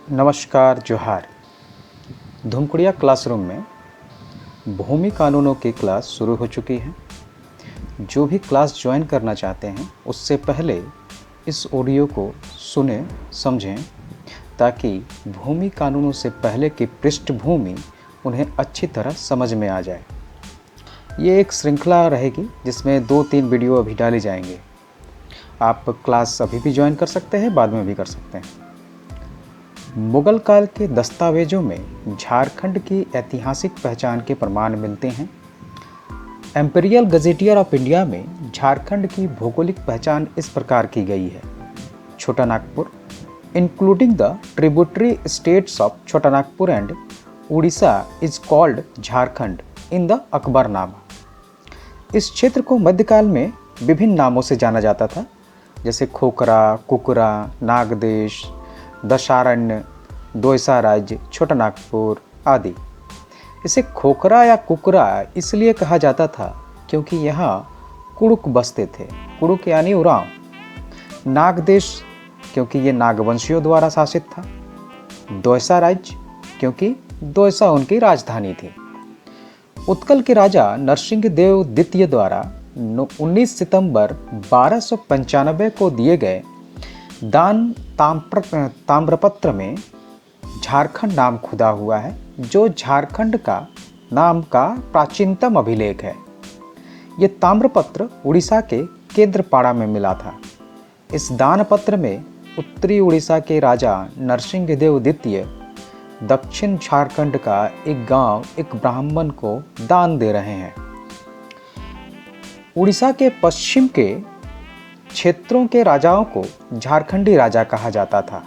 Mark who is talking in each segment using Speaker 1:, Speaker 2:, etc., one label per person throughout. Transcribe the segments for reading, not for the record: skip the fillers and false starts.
Speaker 1: नमस्कार जोहार। धूमकुड़िया क्लासरूम में भूमि कानूनों की क्लास शुरू हो चुकी है। जो भी क्लास ज्वाइन करना चाहते हैं उससे पहले इस ऑडियो को सुने समझें ताकि भूमि कानूनों से पहले की पृष्ठभूमि उन्हें अच्छी तरह समझ में आ जाए। ये एक श्रृंखला रहेगी जिसमें 2-3 वीडियो अभी डाले जाएंगे। आप क्लास अभी भी ज्वाइन कर सकते हैं, बाद में भी कर सकते हैं। मुगल काल के दस्तावेजों में झारखंड की ऐतिहासिक पहचान के प्रमाण मिलते हैं। एम्पेरियल गजेटियर ऑफ इंडिया में झारखंड की भौगोलिक पहचान इस प्रकार की गई है। Chota Nagpur including the tributary states of Chota Nagpur and Orissa is called Jharkhand in the Akbarnama. इस क्षेत्र को मध्यकाल में विभिन्न नामों से जाना जाता था, जैसे खोखरा, कुकरा, नागदेश, दशारण्य, दोयसा राज्य, छोटा नागपुर आदि। इसे खोखरा या कुकरा इसलिए कहा जाता था क्योंकि यहाँ कुड़ुक बसते थे। कुड़ुक यानी उरांव। नागदेश क्योंकि ये नागवंशियों द्वारा शासित था। दोयसा राज्य क्योंकि दोयसा उनकी राजधानी थी। उत्कल के राजा नरसिंह देव द्वितीय द्वारा 19 सितंबर 1295 को दिए गए दान ताम्रपत्र में झारखंड नाम खुदा हुआ है, जो झारखंड का नाम का प्राचीनतम अभिलेख है। ये ताम्रपत्र उड़ीसा के केंद्रपाड़ा में मिला था। इस दानपत्र में उत्तरी उड़ीसा के राजा नरसिंह देव द्वितीय दक्षिण झारखंड का एक गांव एक ब्राह्मण को दान दे रहे हैं। उड़ीसा के पश्चिम के क्षेत्रों के राजाओं को झारखंडी राजा कहा जाता था।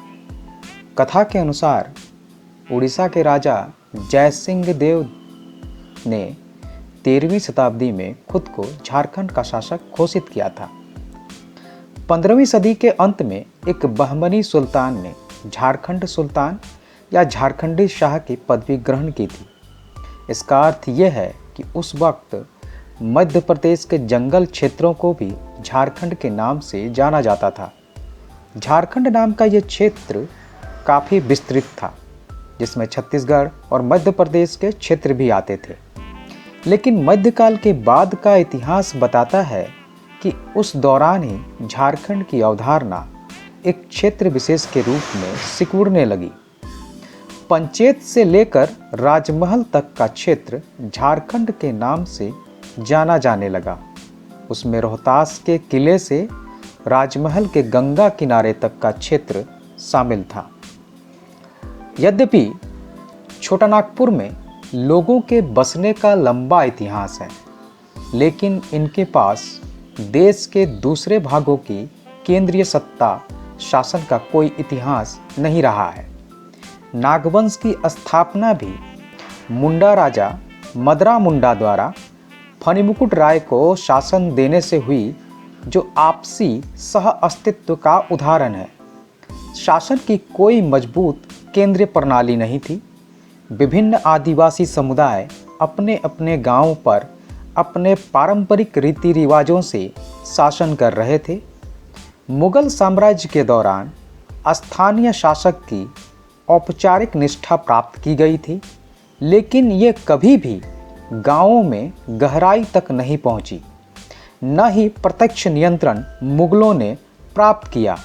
Speaker 1: कथा के अनुसार उड़ीसा के राजा जयसिंह देव ने 13वीं शताब्दी में खुद को झारखंड का शासक घोषित किया था। 15वीं सदी के अंत में एक बहमनी सुल्तान ने झारखंड सुल्तान या झारखंडी शाह की पदवी ग्रहण की थी। इसका अर्थ यह है कि उस वक्त मध्य प्रदेश के जंगल क्षेत्रों को भी झारखंड के नाम से जाना जाता था। झारखंड नाम का यह क्षेत्र काफ़ी विस्तृत था, जिसमें छत्तीसगढ़ और मध्य प्रदेश के क्षेत्र भी आते थे। लेकिन मध्यकाल के बाद का इतिहास बताता है कि उस दौरान ही झारखंड की अवधारणा एक क्षेत्र विशेष के रूप में सिकुड़ने लगी। पंचेत से लेकर राजमहल तक का क्षेत्र झारखंड के नाम से जाना जाने लगा। उसमें रोहतास के किले से राजमहल के गंगा किनारे तक का क्षेत्र शामिल था। यद्यपि छोटा नागपुर में लोगों के बसने का लंबा इतिहास है, लेकिन इनके पास देश के दूसरे भागों की केंद्रीय सत्ता शासन का कोई इतिहास नहीं रहा है। नागवंश की स्थापना भी मुंडा राजा मदरा मुंडा द्वारा फणिमुकुट राय को शासन देने से हुई, जो आपसी सह अस्तित्व का उदाहरण है। शासन की कोई मजबूत केंद्रीय प्रणाली नहीं थी। विभिन्न आदिवासी समुदाय अपने अपने गांवों पर अपने पारंपरिक रीति रिवाजों से शासन कर रहे थे। मुगल साम्राज्य के दौरान स्थानीय शासक की औपचारिक निष्ठा प्राप्त की गई थी, लेकिन ये कभी भी गांवों में गहराई तक नहीं पहुंची। न ही प्रत्यक्ष नियंत्रण मुगलों ने प्राप्त किया।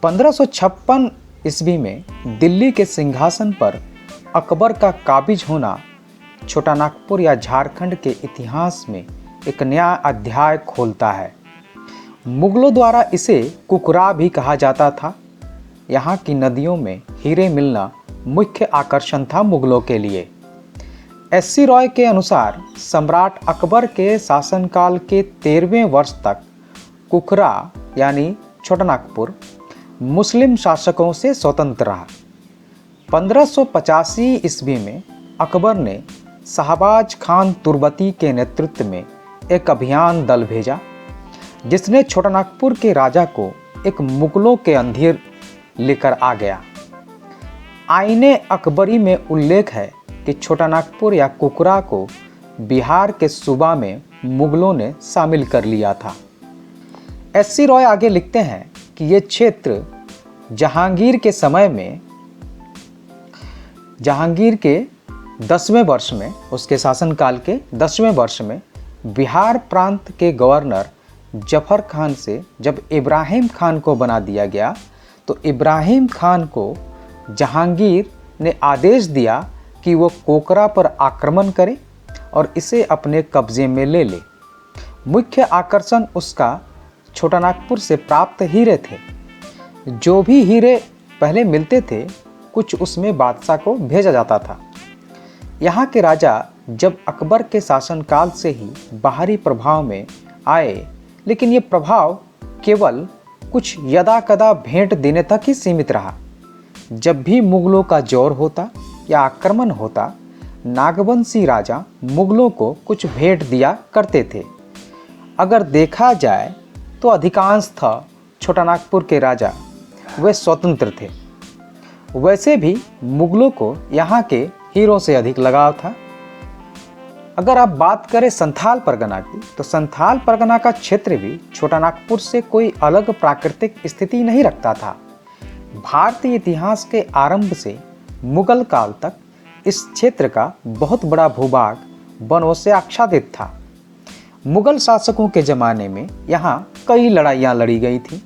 Speaker 1: 1556 ईस्वी में दिल्ली के सिंहासन पर अकबर का काबिज होना छोटा नागपुर या झारखंड के इतिहास में एक नया अध्याय खोलता है। मुगलों द्वारा इसे कुकरा भी कहा जाता था। यहाँ की नदियों में हीरे मिलना मुख्य आकर्षण था मुगलों के लिए। एस.सी. रॉय के अनुसार सम्राट अकबर के शासनकाल के 13वें वर्ष तक कुकरा यानी छोटा नागपुर मुस्लिम शासकों से स्वतंत्र रहा। 1585 ईस्वी में अकबर ने शाहबाज खान तुर्बती के नेतृत्व में एक अभियान दल भेजा, जिसने छोटा नागपुर के राजा को एक मुगलों के अंधेर लेकर आ गया। आईने अकबरी में उल्लेख है कि छोटा नागपुर या कुकरा को बिहार के सूबा में मुगलों ने शामिल कर लिया था। एस.सी. रॉय आगे लिखते हैं कि ये क्षेत्र जहांगीर के समय में जहांगीर के 10वें वर्ष में, उसके शासनकाल के 10वें वर्ष में बिहार प्रांत के गवर्नर जफर खान से जब इब्राहिम खान को बना दिया गया, तो इब्राहिम खान को जहांगीर ने आदेश दिया कि वो कोकरा पर आक्रमण करे और इसे अपने कब्जे में ले ले। मुख्य आकर्षण उसका छोटानागपुर से प्राप्त हीरे थे। जो भी हीरे पहले मिलते थे, कुछ उसमें बादशाह को भेजा जाता था। यहाँ के राजा जब अकबर के शासनकाल से ही बाहरी प्रभाव में आए, लेकिन ये प्रभाव केवल कुछ यदा कदा भेंट देने तक ही सीमित रहा। जब भी मुगलों का जोर होता या आक्रमण होता, नागवंशी राजा मुगलों को कुछ भेंट दिया करते थे। अगर देखा जाए तो अधिकांशतः छोटानागपुर के राजा वे स्वतंत्र थे। वैसे भी मुगलों को यहाँ के हीरों से अधिक लगाव था। अगर आप बात करें संथाल परगना की, तो संथाल परगना का क्षेत्र भी छोटानागपुर से कोई अलग प्राकृतिक स्थिति नहीं रखता था। भारतीय इतिहास के आरंभ से मुगल काल तक इस क्षेत्र का बहुत बड़ा भूभाग वनों से आच्छादित था। मुगल शासकों के ज़माने में यहाँ कई लड़ाइयाँ लड़ी गई थीं।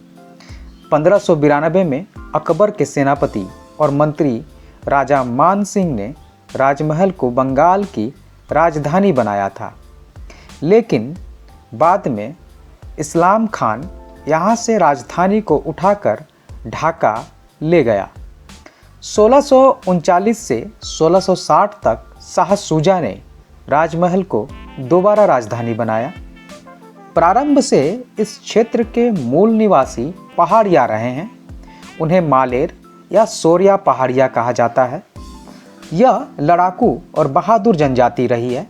Speaker 1: 1592 में अकबर के सेनापति और मंत्री राजा मान सिंह ने राजमहल को बंगाल की राजधानी बनाया था, लेकिन बाद में इस्लाम खान यहाँ से राजधानी को उठाकर ढाका ले गया। 1639 से 1660 तक शाह शुजा ने राजमहल को दोबारा राजधानी बनाया। प्रारंभ से इस क्षेत्र के मूल निवासी पहाड़िया रहे हैं। उन्हें मालेर या सोरिया पहाड़िया कहा जाता है। यह लड़ाकू और बहादुर जनजाति रही है।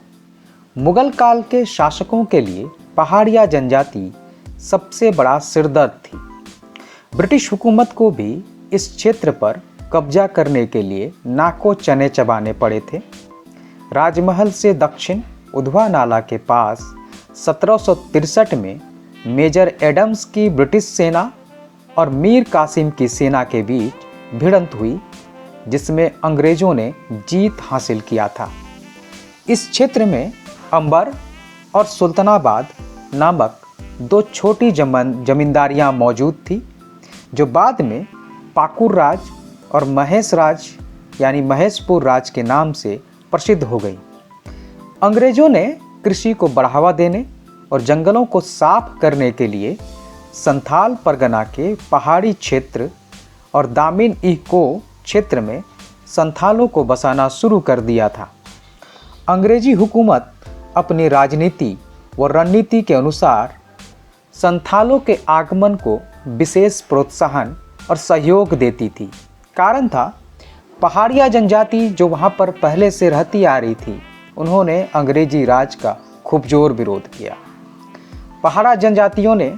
Speaker 1: मुगल काल के शासकों के लिए पहाड़िया जनजाति सबसे बड़ा सिरदर्द थी। ब्रिटिश हुकूमत को भी इस क्षेत्र पर कब्जा करने के लिए नाको चने चबाने पड़े थे। राजमहल से दक्षिण उधवा नाला के पास 1763 में मेजर एडम्स की ब्रिटिश सेना और मीर कासिम की सेना के बीच भिड़ंत हुई, जिसमें अंग्रेजों ने जीत हासिल किया था। इस क्षेत्र में अंबर और सुल्तानाबाद नामक दो छोटी जमींदारियां मौजूद थी, जो बाद में पाकुर राज और महेश राज यानी महेशपुर राज के नाम से प्रसिद्ध हो गई। अंग्रेजों ने कृषि को बढ़ावा देने और जंगलों को साफ करने के लिए संथाल परगना के पहाड़ी क्षेत्र और दामिन इको क्षेत्र में संथालों को बसाना शुरू कर दिया था। अंग्रेजी हुकूमत अपनी राजनीति व रणनीति के अनुसार संथालों के आगमन को विशेष प्रोत्साहन और सहयोग देती थी। कारण था, पहाड़िया जनजाति जो वहाँ पर पहले से रहती आ रही थी, उन्होंने अंग्रेजी राज का खूब जोर विरोध किया। पहाड़ा जनजातियों ने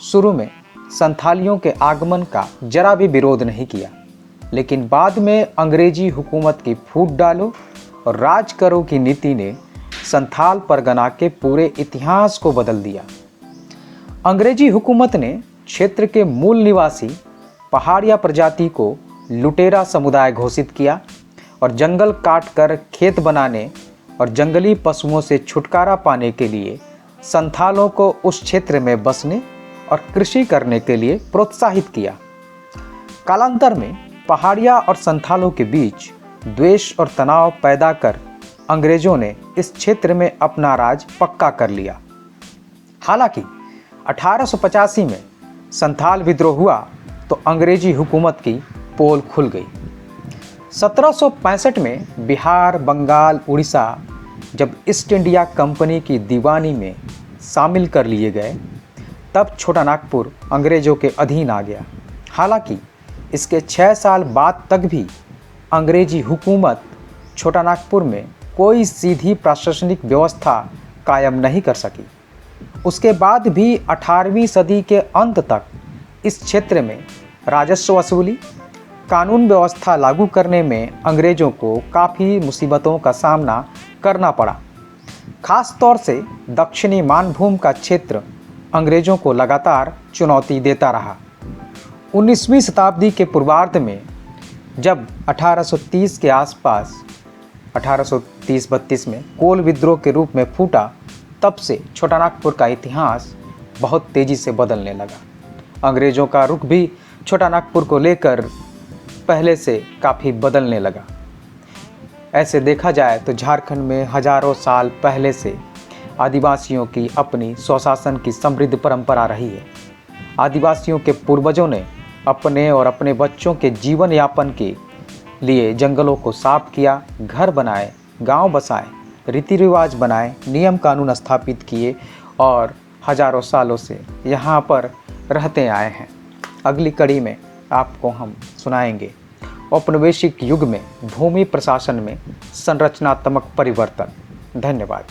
Speaker 1: शुरू में संथालियों के आगमन का जरा भी विरोध नहीं किया, लेकिन बाद में अंग्रेजी हुकूमत की फूट डालो और राज करो की नीति ने संथाल परगना के पूरे इतिहास को बदल दिया। अंग्रेजी हुकूमत ने क्षेत्र के मूल निवासी पहाड़िया प्रजाति को लुटेरा समुदाय घोषित किया और जंगल काट कर खेत बनाने और जंगली पशुओं से छुटकारा पाने के लिए संथालों को उस क्षेत्र में बसने और कृषि करने के लिए प्रोत्साहित किया। कालांतर में पहाड़िया और संथालों के बीच द्वेष और तनाव पैदा कर अंग्रेजों ने इस क्षेत्र में अपना राज पक्का कर लिया। हालांकि 1885 में संथाल विद्रोह हुआ तो अंग्रेजी हुकूमत की पोल खुल गई। 1765 में बिहार, बंगाल, उड़ीसा जब ईस्ट इंडिया कंपनी की दीवानी में शामिल कर लिए गए, तब छोटानागपुर अंग्रेज़ों के अधीन आ गया। हालांकि इसके 6 साल बाद तक भी अंग्रेजी हुकूमत छोटानागपुर में कोई सीधी प्रशासनिक व्यवस्था कायम नहीं कर सकी। उसके बाद भी 18वीं सदी के अंत तक इस क्षेत्र में राजस्व वसूली, कानून व्यवस्था लागू करने में अंग्रेज़ों को काफ़ी मुसीबतों का सामना करना पड़ा। खास तौर से दक्षिणी मानभूम का क्षेत्र अंग्रेज़ों को लगातार चुनौती देता रहा। 19वीं शताब्दी के पूर्वार्ध में जब 1830 के आसपास 1830-32 में कोल विद्रोह के रूप में फूटा, तब से छोटानागपुर का इतिहास बहुत तेज़ी से बदलने लगा। अंग्रेज़ों का रुख भी छोटानागपुर को लेकर पहले से काफ़ी बदलने लगा। ऐसे देखा जाए तो झारखंड में हजारों साल पहले से आदिवासियों की अपनी स्वशासन की समृद्ध परंपरा रही है। आदिवासियों के पूर्वजों ने अपने और अपने बच्चों के जीवन यापन के लिए जंगलों को साफ किया, घर बनाए, गांव बसाए, रीति रिवाज बनाए, नियम कानून स्थापित किए और हजारों सालों से यहाँ पर रहते आए हैं। अगली कड़ी में आपको हम सुनाएंगे औपनिवेशिक युग में भूमि प्रशासन में संरचनात्मक परिवर्तन। धन्यवाद।